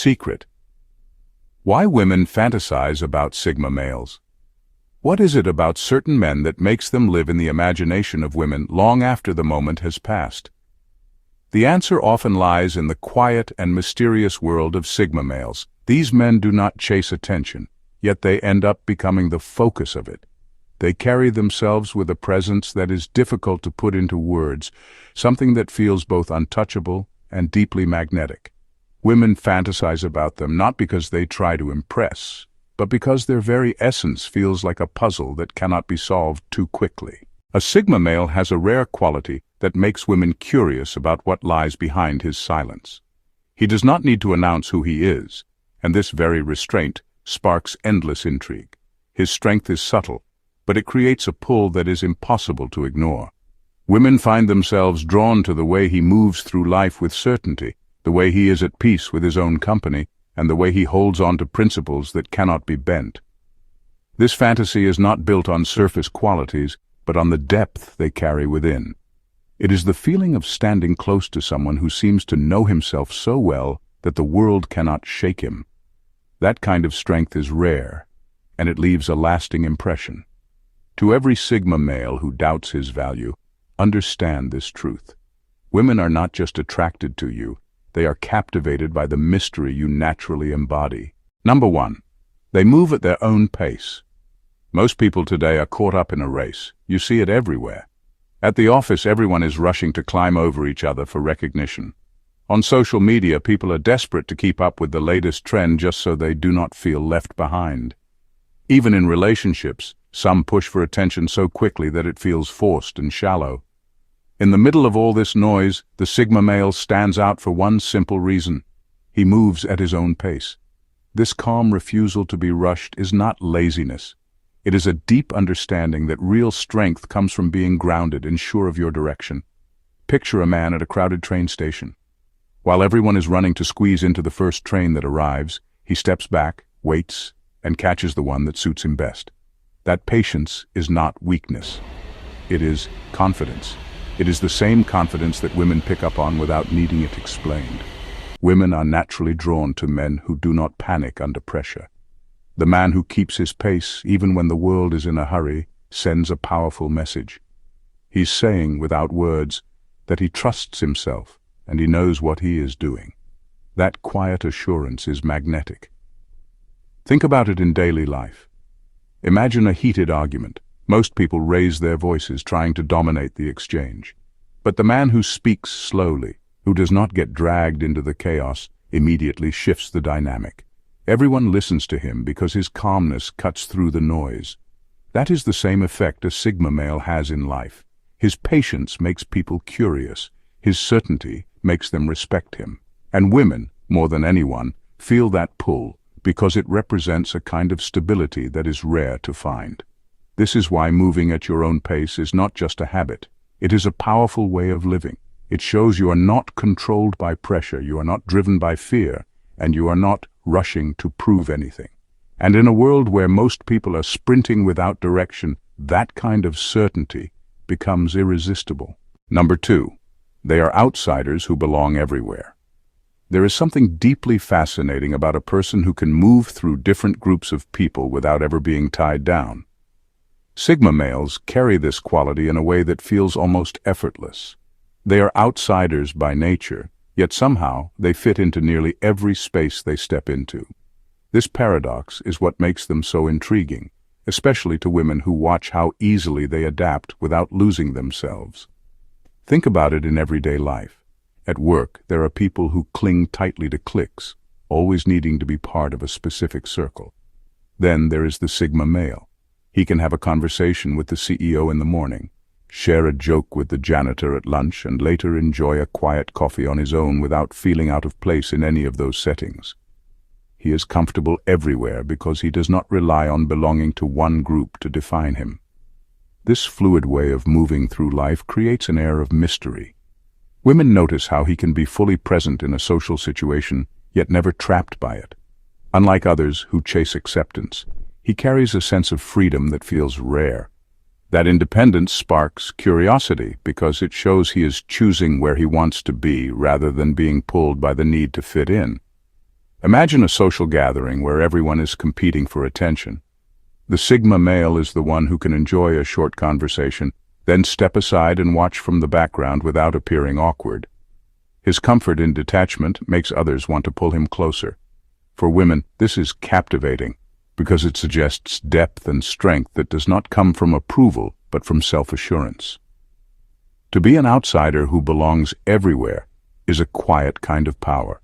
secret. Why women fantasize about Sigma males? What is it about certain men that makes them live in the imagination of women long after the moment has passed? The answer often lies in the quiet and mysterious world of Sigma males. These men do not chase attention, yet they end up becoming the focus of it. They carry themselves with a presence that is difficult to put into words, something that feels both untouchable and deeply magnetic. Women fantasize about them not because they try to impress, but because their very essence feels like a puzzle that cannot be solved too quickly. A Sigma male has a rare quality that makes women curious about what lies behind his silence. He does not need to announce who he is, and this very restraint sparks endless intrigue. His strength is subtle, but it creates a pull that is impossible to ignore. Women find themselves drawn to the way he moves through life with certainty, the way he is at peace with his own company, and the way he holds on to principles that cannot be bent. This fantasy is not built on surface qualities, but on the depth they carry within. It is the feeling of standing close to someone who seems to know himself so well that the world cannot shake him. That kind of strength is rare, and it leaves a lasting impression. To every Sigma male who doubts his value, understand this truth. Women are not just attracted to you, they are captivated by the mystery you naturally embody. Number 1. They move at their own pace. Most people today are caught up in a race. You see it everywhere. At the office, everyone is rushing to climb over each other for recognition. On social media, people are desperate to keep up with the latest trend just so they do not feel left behind. Even in relationships, some push for attention so quickly that it feels forced and shallow. In the middle of all this noise, the Sigma male stands out for one simple reason. He moves at his own pace. This calm refusal to be rushed is not laziness. It is a deep understanding that real strength comes from being grounded and sure of your direction. Picture a man at a crowded train station. While everyone is running to squeeze into the first train that arrives, he steps back, waits, and catches the one that suits him best. That patience is not weakness. It is confidence. It is the same confidence that women pick up on without needing it explained. Women are naturally drawn to men who do not panic under pressure. The man who keeps his pace, even when the world is in a hurry, sends a powerful message. He's saying, without words, that he trusts himself and he knows what he is doing. That quiet assurance is magnetic. Think about it in daily life. Imagine a heated argument. Most people raise their voices trying to dominate the exchange. But the man who speaks slowly, who does not get dragged into the chaos, immediately shifts the dynamic. Everyone listens to him because his calmness cuts through the noise. That is the same effect a Sigma male has in life. His patience makes people curious. His certainty makes them respect him. And women, more than anyone, feel that pull because it represents a kind of stability that is rare to find. This is why moving at your own pace is not just a habit. It is a powerful way of living. It shows you are not controlled by pressure, you are not driven by fear, and you are not rushing to prove anything. And in a world where most people are sprinting without direction, that kind of certainty becomes irresistible. Number 2. They are outsiders who belong everywhere. There is something deeply fascinating about a person who can move through different groups of people without ever being tied down. Sigma males carry this quality in a way that feels almost effortless. They are outsiders by nature, yet somehow they fit into nearly every space they step into. This paradox is what makes them so intriguing, especially to women who watch how easily they adapt without losing themselves. Think about it in everyday life. At work, there are people who cling tightly to cliques, always needing to be part of a specific circle. Then there is the Sigma male. He can have a conversation with the CEO in the morning, share a joke with the janitor at lunch, and later enjoy a quiet coffee on his own without feeling out of place in any of those settings. He is comfortable everywhere because he does not rely on belonging to one group to define him. This fluid way of moving through life creates an air of mystery. Women notice how he can be fully present in a social situation, yet never trapped by it. Unlike others who chase acceptance, he carries a sense of freedom that feels rare. That independence sparks curiosity because it shows he is choosing where he wants to be rather than being pulled by the need to fit in. Imagine a social gathering where everyone is competing for attention. The Sigma male is the one who can enjoy a short conversation, then step aside and watch from the background without appearing awkward. His comfort in detachment makes others want to pull him closer. For women, this is captivating, because it suggests depth and strength that does not come from approval, but from self-assurance. To be an outsider who belongs everywhere is a quiet kind of power.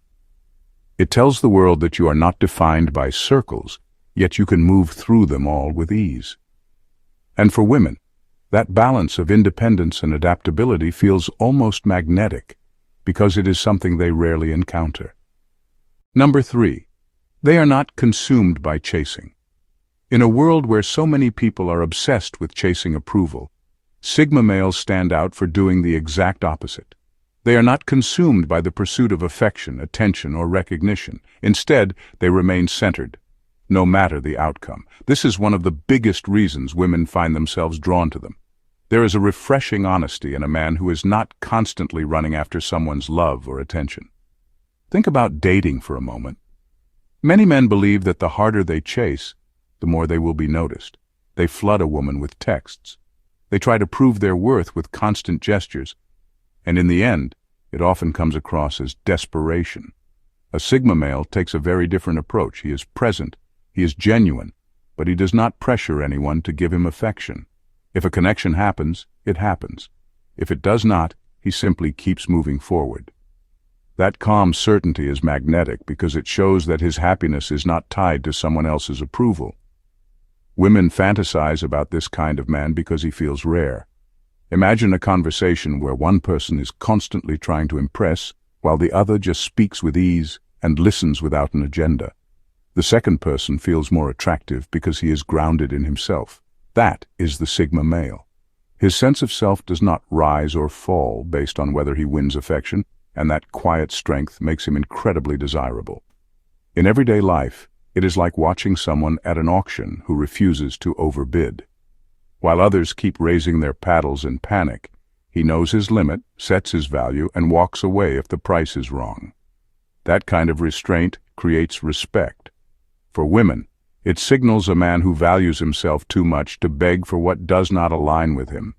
It tells the world that you are not defined by circles, yet you can move through them all with ease. And for women, that balance of independence and adaptability feels almost magnetic, because it is something they rarely encounter. Number 3. They are not consumed by chasing. In a world where so many people are obsessed with chasing approval, Sigma males stand out for doing the exact opposite. They are not consumed by the pursuit of affection, attention, or recognition. Instead, they remain centered, no matter the outcome. This is one of the biggest reasons women find themselves drawn to them. There is a refreshing honesty in a man who is not constantly running after someone's love or attention. Think about dating for a moment. Many men believe that the harder they chase, the more they will be noticed. They flood a woman with texts. They try to prove their worth with constant gestures. And in the end, it often comes across as desperation. A Sigma male takes a very different approach. He is present, he is genuine, but he does not pressure anyone to give him affection. If a connection happens, it happens. If it does not, he simply keeps moving forward. That calm certainty is magnetic because it shows that his happiness is not tied to someone else's approval. Women fantasize about this kind of man because he feels rare. Imagine a conversation where one person is constantly trying to impress, while the other just speaks with ease and listens without an agenda. The second person feels more attractive because he is grounded in himself. That is the Sigma male. His sense of self does not rise or fall based on whether he wins affection, and that quiet strength makes him incredibly desirable. In everyday life, it is like watching someone at an auction who refuses to overbid. While others keep raising their paddles in panic, he knows his limit, sets his value, and walks away if the price is wrong. That kind of restraint creates respect. For women, it signals a man who values himself too much to beg for what does not align with him.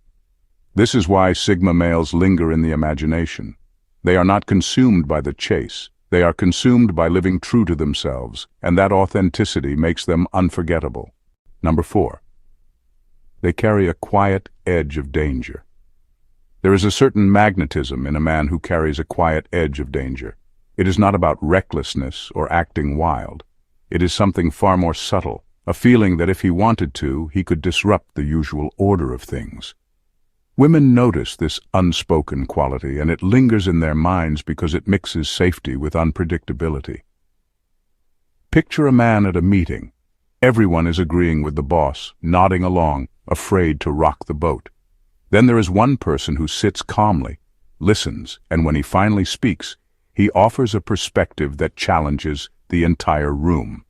This is why Sigma males linger in the imagination. They are not consumed by the chase. They are consumed by living true to themselves, and that authenticity makes them unforgettable. Number 4. They carry a quiet edge of danger. There is a certain magnetism in a man who carries a quiet edge of danger. It is not about recklessness or acting wild. It is something far more subtle, a feeling that if he wanted to, he could disrupt the usual order of things. Women notice this unspoken quality, and it lingers in their minds because it mixes safety with unpredictability. Picture a man at a meeting. Everyone is agreeing with the boss, nodding along, afraid to rock the boat. Then there is one person who sits calmly, listens, and when he finally speaks, he offers a perspective that challenges the entire room.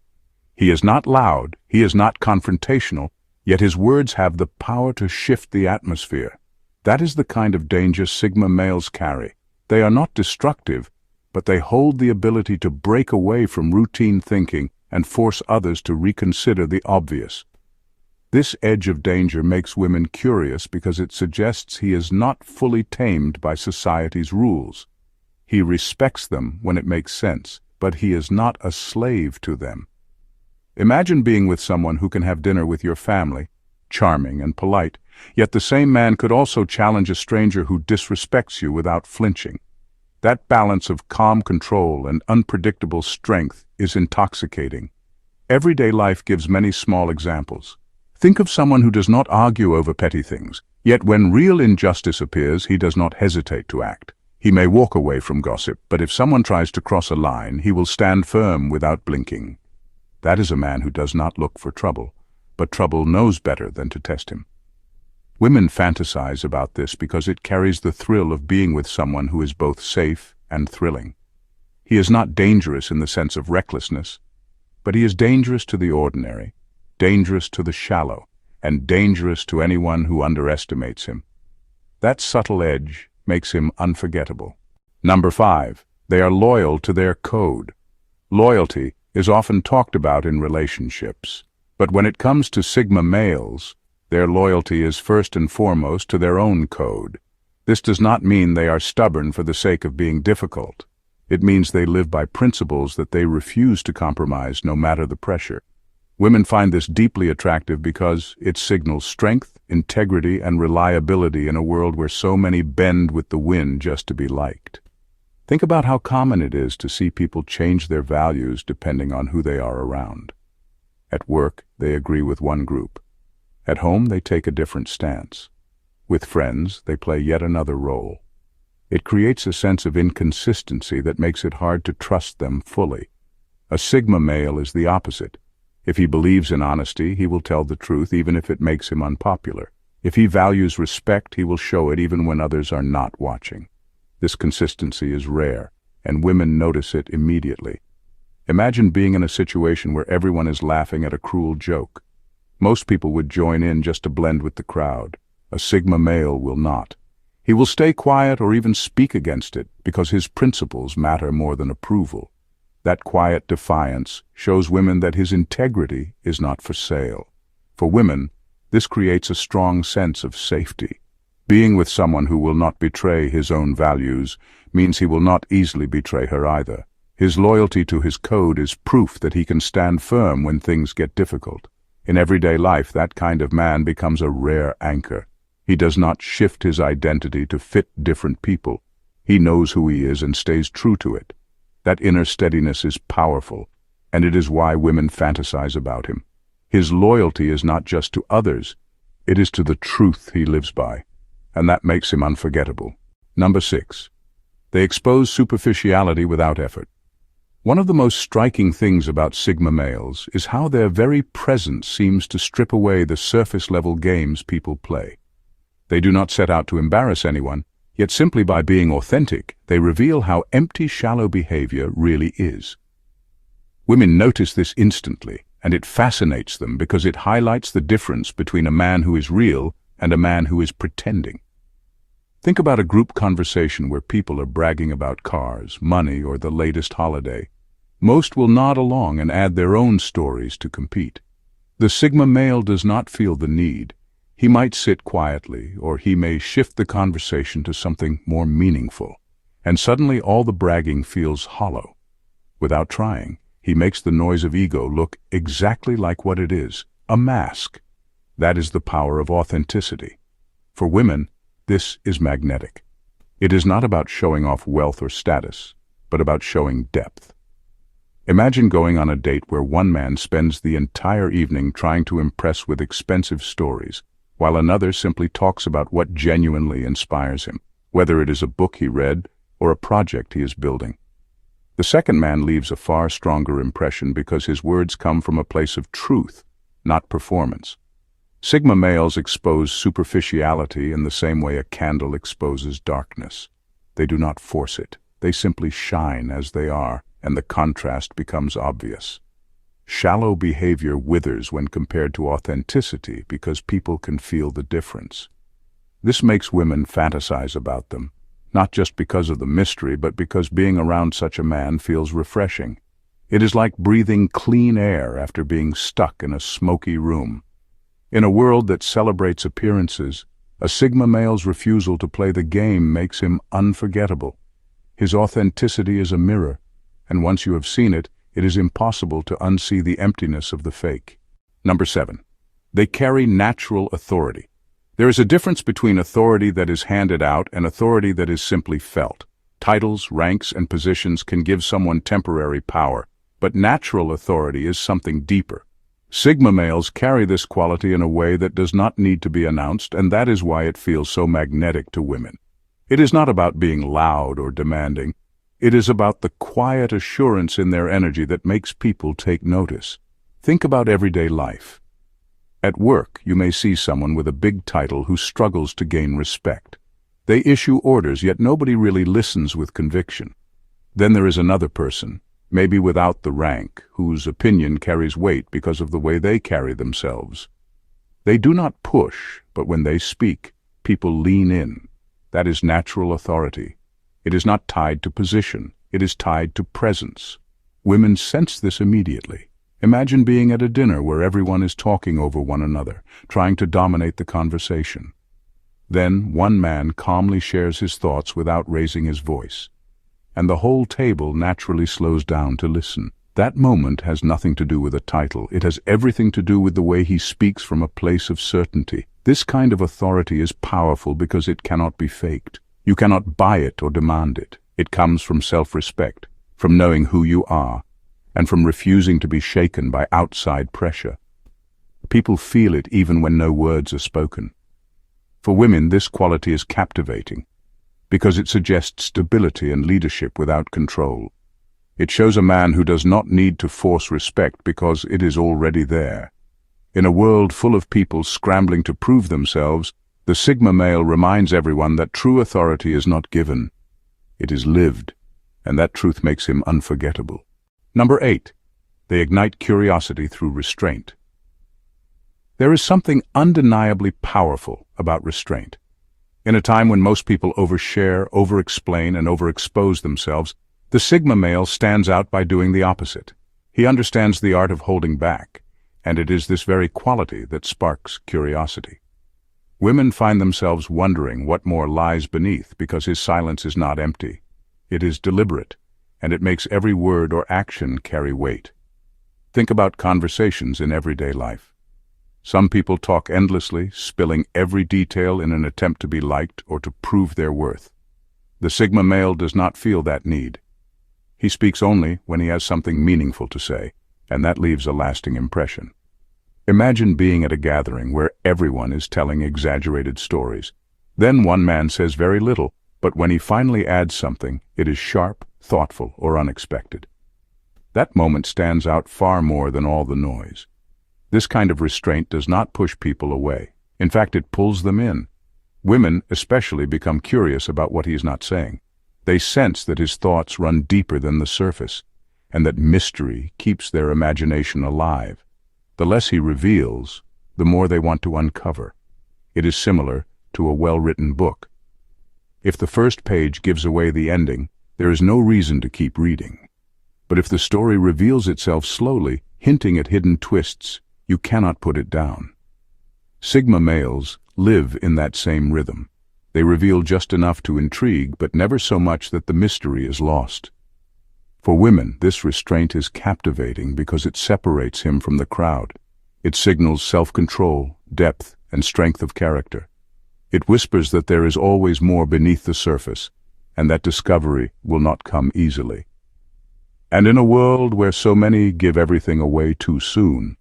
He is not loud, he is not confrontational, yet his words have the power to shift the atmosphere. That is the kind of danger Sigma males carry. They are not destructive, but they hold the ability to break away from routine thinking and force others to reconsider the obvious. This edge of danger makes women curious because it suggests he is not fully tamed by society's rules. He respects them when it makes sense, but he is not a slave to them. Imagine being with someone who can have dinner with your family, charming and polite, yet the same man could also challenge a stranger who disrespects you without flinching. That balance of calm control and unpredictable strength is intoxicating. Everyday life gives many small examples. Think of someone who does not argue over petty things, yet when real injustice appears, he does not hesitate to act. He may walk away from gossip, but if someone tries to cross a line, he will stand firm without blinking. That is a man who does not look for trouble, but trouble knows better than to test him. Women fantasize about this because it carries the thrill of being with someone who is both safe and thrilling. He is not dangerous in the sense of recklessness, but he is dangerous to the ordinary, dangerous to the shallow, and dangerous to anyone who underestimates him. That subtle edge makes him unforgettable. Number 5. They are loyal to their code. Loyalty is often talked about in relationships, but when it comes to Sigma males, their loyalty is first and foremost to their own code. This does not mean they are stubborn for the sake of being difficult. It means they live by principles that they refuse to compromise no matter the pressure. Women find this deeply attractive because it signals strength, integrity, and reliability in a world where so many bend with the wind just to be liked. Think about how common it is to see people change their values depending on who they are around. At work, they agree with one group. At home, they take a different stance. With friends, they play yet another role. It creates a sense of inconsistency that makes it hard to trust them fully. A Sigma male is the opposite. If he believes in honesty, he will tell the truth even if it makes him unpopular. If he values respect, he will show it even when others are not watching. This consistency is rare, and women notice it immediately. Imagine being in a situation where everyone is laughing at a cruel joke. Most people would join in just to blend with the crowd. A Sigma male will not. He will stay quiet or even speak against it because his principles matter more than approval. That quiet defiance shows women that his integrity is not for sale. For women, this creates a strong sense of safety. Being with someone who will not betray his own values means he will not easily betray her either. His loyalty to his code is proof that he can stand firm when things get difficult. In everyday life, that kind of man becomes a rare anchor. He does not shift his identity to fit different people. He knows who he is and stays true to it. That inner steadiness is powerful, and it is why women fantasize about him. His loyalty is not just to others, it is to the truth he lives by, and that makes him unforgettable. Number 6. They expose superficiality without effort. One of the most striking things about Sigma males is how their very presence seems to strip away the surface-level games people play. They do not set out to embarrass anyone, yet simply by being authentic, they reveal how empty, shallow behavior really is. Women notice this instantly, and it fascinates them because it highlights the difference between a man who is real and a man who is pretending. Think about a group conversation where people are bragging about cars, money, or the latest holiday. Most will nod along and add their own stories to compete. The Sigma male does not feel the need. He might sit quietly, or he may shift the conversation to something more meaningful, and suddenly all the bragging feels hollow. Without trying, he makes the noise of ego look exactly like what it is, a mask. That is the power of authenticity. For women, this is magnetic. It is not about showing off wealth or status, but about showing depth. Imagine going on a date where one man spends the entire evening trying to impress with expensive stories, while another simply talks about what genuinely inspires him, whether it is a book he read or a project he is building. The second man leaves a far stronger impression because his words come from a place of truth, not performance. Sigma males expose superficiality in the same way a candle exposes darkness. They do not force it. They simply shine as they are, and the contrast becomes obvious. Shallow behavior withers when compared to authenticity because people can feel the difference. This makes women fantasize about them, not just because of the mystery, but because being around such a man feels refreshing. It is like breathing clean air after being stuck in a smoky room. In a world that celebrates appearances, a Sigma male's refusal to play the game makes him unforgettable. His authenticity is a mirror, and once you have seen it, it is impossible to unsee the emptiness of the fake. Number 7. They carry natural authority. There is a difference between authority that is handed out and authority that is simply felt. Titles, ranks, and positions can give someone temporary power, but natural authority is something deeper. Sigma males carry this quality in a way that does not need to be announced, and that is why it feels so magnetic to women. It is not about being loud or demanding. It is about the quiet assurance in their energy that makes people take notice. Think about everyday life. At work, you may see someone with a big title who struggles to gain respect. They issue orders, yet nobody really listens with conviction. Then there is another person, maybe without the rank, whose opinion carries weight because of the way they carry themselves. They do not push, but when they speak, people lean in. That is natural authority. It is not tied to position, it is tied to presence. Women sense this immediately. Imagine being at a dinner where everyone is talking over one another, trying to dominate the conversation. Then one man calmly shares his thoughts without raising his voice, and the whole table naturally slows down to listen. That moment has nothing to do with a title. It has everything to do with the way he speaks from a place of certainty. This kind of authority is powerful because it cannot be faked. You cannot buy it or demand it. It comes from self-respect, from knowing who you are, and from refusing to be shaken by outside pressure. People feel it even when no words are spoken. For women, this quality is captivating, because it suggests stability and leadership without control. It shows a man who does not need to force respect because it is already there. In a world full of people scrambling to prove themselves, the Sigma male reminds everyone that true authority is not given. It is lived, and that truth makes him unforgettable. Number 8. They ignite curiosity through restraint. There is something undeniably powerful about restraint. In a time when most people overshare, overexplain, and overexpose themselves, the Sigma male stands out by doing the opposite. He understands the art of holding back, and it is this very quality that sparks curiosity. Women find themselves wondering what more lies beneath because his silence is not empty. It is deliberate, and it makes every word or action carry weight. Think about conversations in everyday life. Some people talk endlessly, spilling every detail in an attempt to be liked or to prove their worth. The Sigma male does not feel that need. He speaks only when he has something meaningful to say, and that leaves a lasting impression. Imagine being at a gathering where everyone is telling exaggerated stories. Then one man says very little, but when he finally adds something, it is sharp, thoughtful, or unexpected. That moment stands out far more than all the noise. This kind of restraint does not push people away. In fact, it pulls them in. Women especially become curious about what he is not saying. They sense that his thoughts run deeper than the surface, and that mystery keeps their imagination alive. The less he reveals, the more they want to uncover. It is similar to a well-written book. If the first page gives away the ending, there is no reason to keep reading. But if the story reveals itself slowly, hinting at hidden twists, you cannot put it down. Sigma males live in that same rhythm. They reveal just enough to intrigue, but never so much that the mystery is lost. For women, this restraint is captivating because it separates him from the crowd. It signals self-control, depth, and strength of character. It whispers that there is always more beneath the surface, and that discovery will not come easily. And in a world where so many give everything away too soon,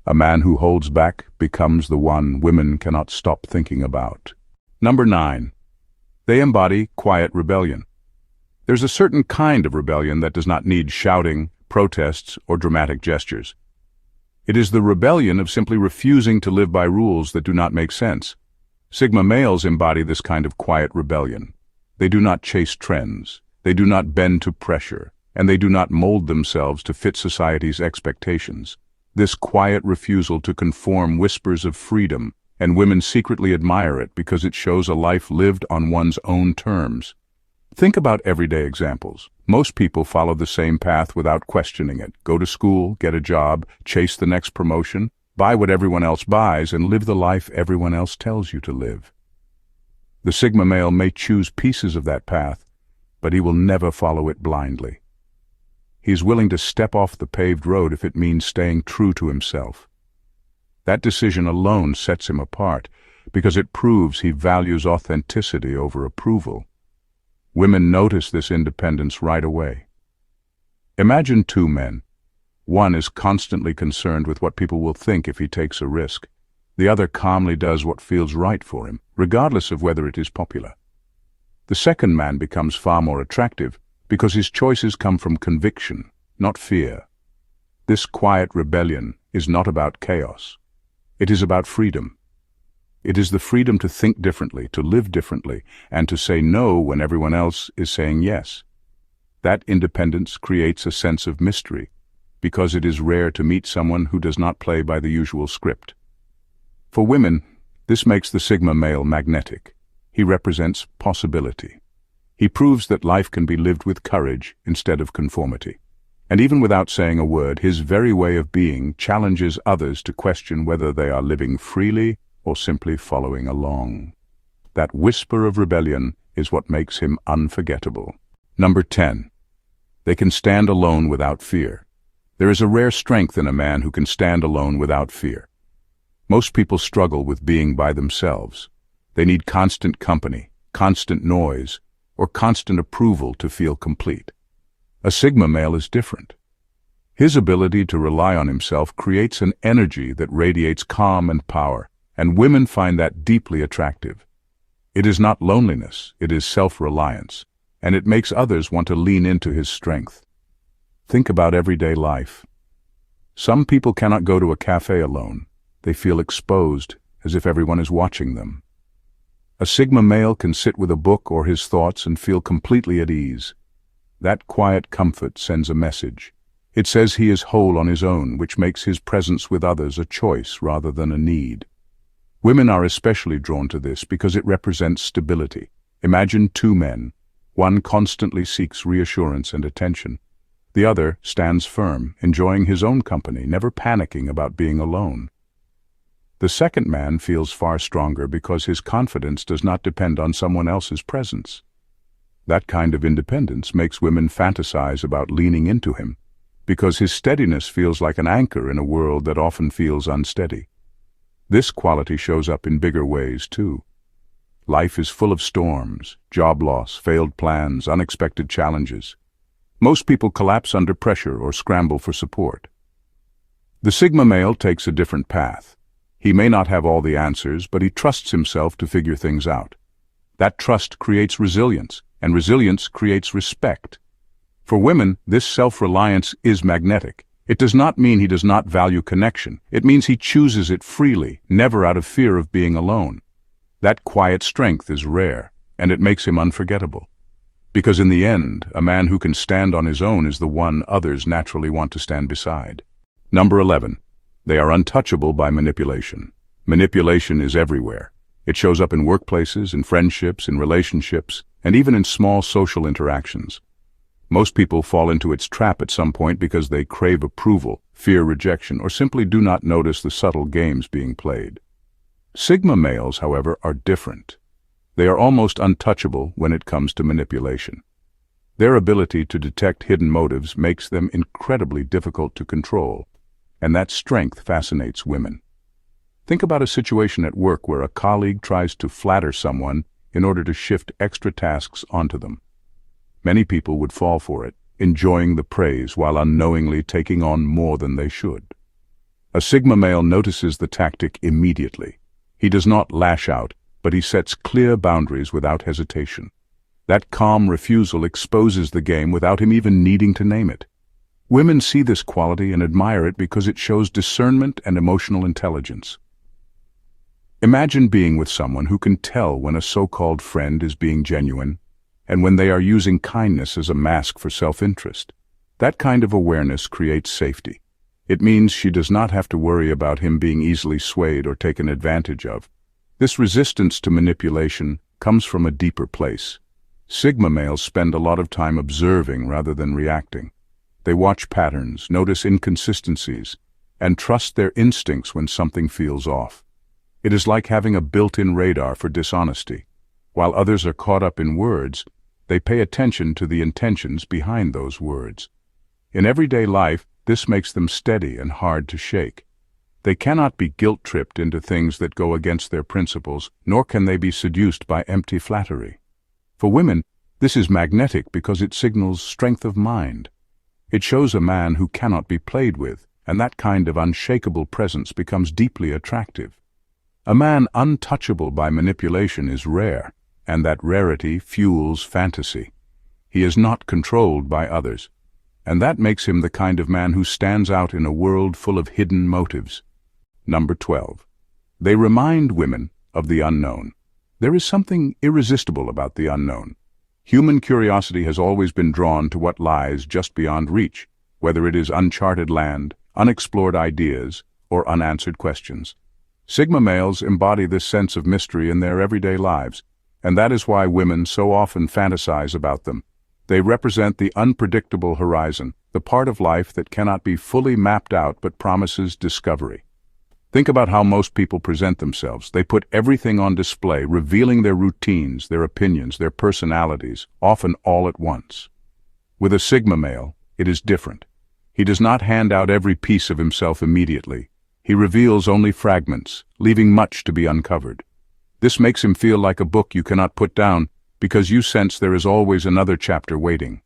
a man who holds back becomes the one women cannot stop thinking about. Number 9. They embody quiet rebellion. There's a certain kind of rebellion that does not need shouting, protests, or dramatic gestures. It is the rebellion of simply refusing to live by rules that do not make sense. Sigma males embody this kind of quiet rebellion. They do not chase trends, they do not bend to pressure, and they do not mold themselves to fit society's expectations. This quiet refusal to conform whispers of freedom, and women secretly admire it because it shows a life lived on one's own terms. Think about everyday examples. Most people follow the same path without questioning it. Go to school, get a job, chase the next promotion, buy what everyone else buys, and live the life everyone else tells you to live. The Sigma male may choose pieces of that path, but he will never follow it blindly. He is willing to step off the paved road if it means staying true to himself. That decision alone sets him apart, because it proves he values authenticity over approval. Women notice this independence right away. Imagine two men. One is constantly concerned with what people will think if he takes a risk. The other calmly does what feels right for him, regardless of whether it is popular. The second man becomes far more attractive because his choices come from conviction, not fear. This quiet rebellion is not about chaos. It is about freedom. It is the freedom to think differently, to live differently, and to say no when everyone else is saying yes. That independence creates a sense of mystery, because it is rare to meet someone who does not play by the usual script. For women, this makes the Sigma male magnetic. He represents possibility. He proves that life can be lived with courage instead of conformity. And even without saying a word, his very way of being challenges others to question whether they are living freely or simply following along. That whisper of rebellion is what makes him unforgettable. Number 10. They can stand alone without fear. There is a rare strength in a man who can stand alone without fear. Most people struggle with being by themselves. They need constant company, constant noise, or constant approval to feel complete. A Sigma male is different. His ability to rely on himself creates an energy that radiates calm and power, and women find that deeply attractive. It is not loneliness, it is self-reliance, and it makes others want to lean into his strength. Think about everyday life. Some people cannot go to a cafe alone. They feel exposed, as if everyone is watching them. A Sigma male can sit with a book or his thoughts and feel completely at ease. That quiet comfort sends a message. It says he is whole on his own, which makes his presence with others a choice rather than a need. Women are especially drawn to this because it represents stability. Imagine two men. One constantly seeks reassurance and attention. The other stands firm, enjoying his own company, never panicking about being alone. The second man feels far stronger because his confidence does not depend on someone else's presence. That kind of independence makes women fantasize about leaning into him, because his steadiness feels like an anchor in a world that often feels unsteady. This quality shows up in bigger ways, too. Life is full of storms, job loss, failed plans, unexpected challenges. Most people collapse under pressure or scramble for support. The Sigma male takes a different path. He may not have all the answers, but he trusts himself to figure things out. That trust creates resilience, and resilience creates respect. For women, this self-reliance is magnetic. It does not mean he does not value connection. It means he chooses it freely, never out of fear of being alone. That quiet strength is rare, and it makes him unforgettable. Because in the end, a man who can stand on his own is the one others naturally want to stand beside. Number 11. They are untouchable by manipulation. Manipulation is everywhere. It shows up in workplaces, in friendships, in relationships, and even in small social interactions. Most people fall into its trap at some point because they crave approval, fear rejection, or simply do not notice the subtle games being played. Sigma males, however, are different. They are almost untouchable when it comes to manipulation. Their ability to detect hidden motives makes them incredibly difficult to control, and that strength fascinates women. Think about a situation at work where a colleague tries to flatter someone in order to shift extra tasks onto them. Many people would fall for it, enjoying the praise while unknowingly taking on more than they should. A Sigma male notices the tactic immediately. He does not lash out, but he sets clear boundaries without hesitation. That calm refusal exposes the game without him even needing to name it. Women see this quality and admire it because it shows discernment and emotional intelligence. Imagine being with someone who can tell when a so-called friend is being genuine, and when they are using kindness as a mask for self-interest. That kind of awareness creates safety. It means she does not have to worry about him being easily swayed or taken advantage of. This resistance to manipulation comes from a deeper place. Sigma males spend a lot of time observing rather than reacting. They watch patterns, notice inconsistencies, and trust their instincts when something feels off. It is like having a built-in radar for dishonesty. While others are caught up in words, they pay attention to the intentions behind those words. In everyday life, this makes them steady and hard to shake. They cannot be guilt-tripped into things that go against their principles, nor can they be seduced by empty flattery. For women, this is magnetic because it signals strength of mind. It shows a man who cannot be played with, and that kind of unshakable presence becomes deeply attractive. A man untouchable by manipulation is rare, and that rarity fuels fantasy. He is not controlled by others, and that makes him the kind of man who stands out in a world full of hidden motives. Number 12. They remind women of the unknown. There is something irresistible about the unknown. Human curiosity has always been drawn to what lies just beyond reach, whether it is uncharted land, unexplored ideas, or unanswered questions. Sigma males embody this sense of mystery in their everyday lives, and that is why women so often fantasize about them. They represent the unpredictable horizon, the part of life that cannot be fully mapped out but promises discovery. Think about how most people present themselves. They put everything on display, revealing their routines, their opinions, their personalities, often all at once. With a Sigma male, it is different. He does not hand out every piece of himself immediately. He reveals only fragments, leaving much to be uncovered. This makes him feel like a book you cannot put down, because you sense there is always another chapter waiting.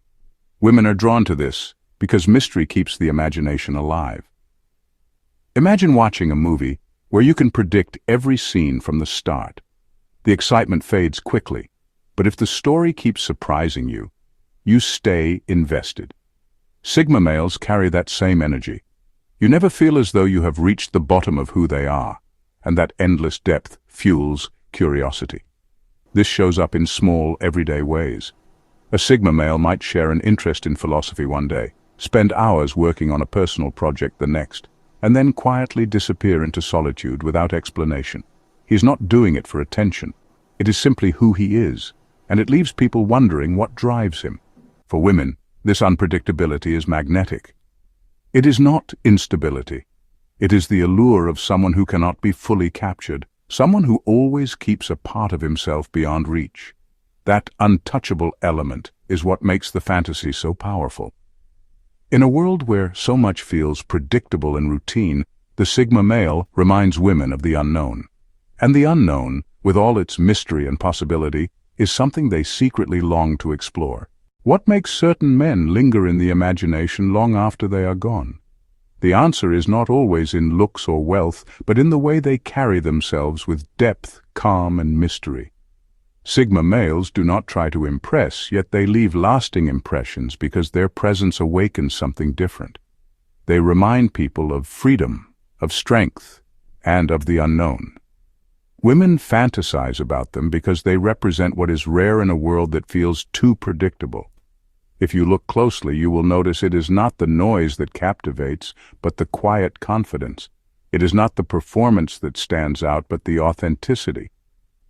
Women are drawn to this because mystery keeps the imagination alive. Imagine watching a movie where you can predict every scene from the start. The excitement fades quickly, but if the story keeps surprising you, you stay invested. Sigma males carry that same energy. You never feel as though you have reached the bottom of who they are, and that endless depth fuels curiosity. This shows up in small, everyday ways. A Sigma male might share an interest in philosophy one day, spend hours working on a personal project the next, and then quietly disappear into solitude without explanation. He's not doing it for attention. It is simply who he is, and it leaves people wondering what drives him. For women, this unpredictability is magnetic. It is not instability. It is the allure of someone who cannot be fully captured, someone who always keeps a part of himself beyond reach. That untouchable element is what makes the fantasy so powerful. In a world where so much feels predictable and routine, the Sigma male reminds women of the unknown. And the unknown, with all its mystery and possibility, is something they secretly long to explore. What makes certain men linger in the imagination long after they are gone? The answer is not always in looks or wealth, but in the way they carry themselves with depth, calm, and mystery. Sigma males do not try to impress, yet they leave lasting impressions because their presence awakens something different. They remind people of freedom, of strength, and of the unknown. Women fantasize about them because they represent what is rare in a world that feels too predictable. If you look closely, you will notice it is not the noise that captivates, but the quiet confidence. It is not the performance that stands out, but the authenticity.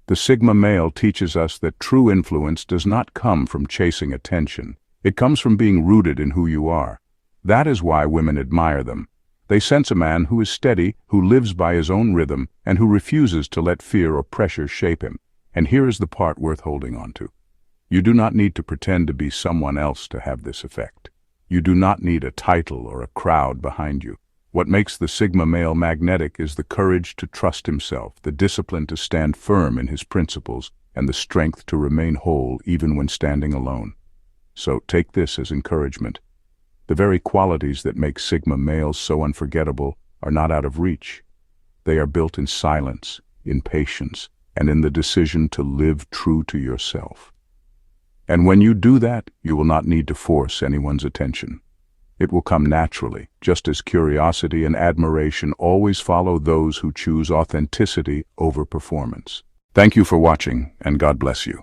The Sigma male teaches us that true influence does not come from chasing attention. It comes from being rooted in who you are. That is why women admire them. They sense a man who is steady, who lives by his own rhythm, and who refuses to let fear or pressure shape him. And here is the part worth holding on to. You do not need to pretend to be someone else to have this effect. You do not need a title or a crowd behind you. What makes the Sigma male magnetic is the courage to trust himself, the discipline to stand firm in his principles, and the strength to remain whole even when standing alone. So take this as encouragement. The very qualities that make Sigma males so unforgettable are not out of reach. They are built in silence, in patience, and in the decision to live true to yourself. And when you do that, you will not need to force anyone's attention. It will come naturally, just as curiosity and admiration always follow those who choose authenticity over performance. Thank you for watching, and God bless you.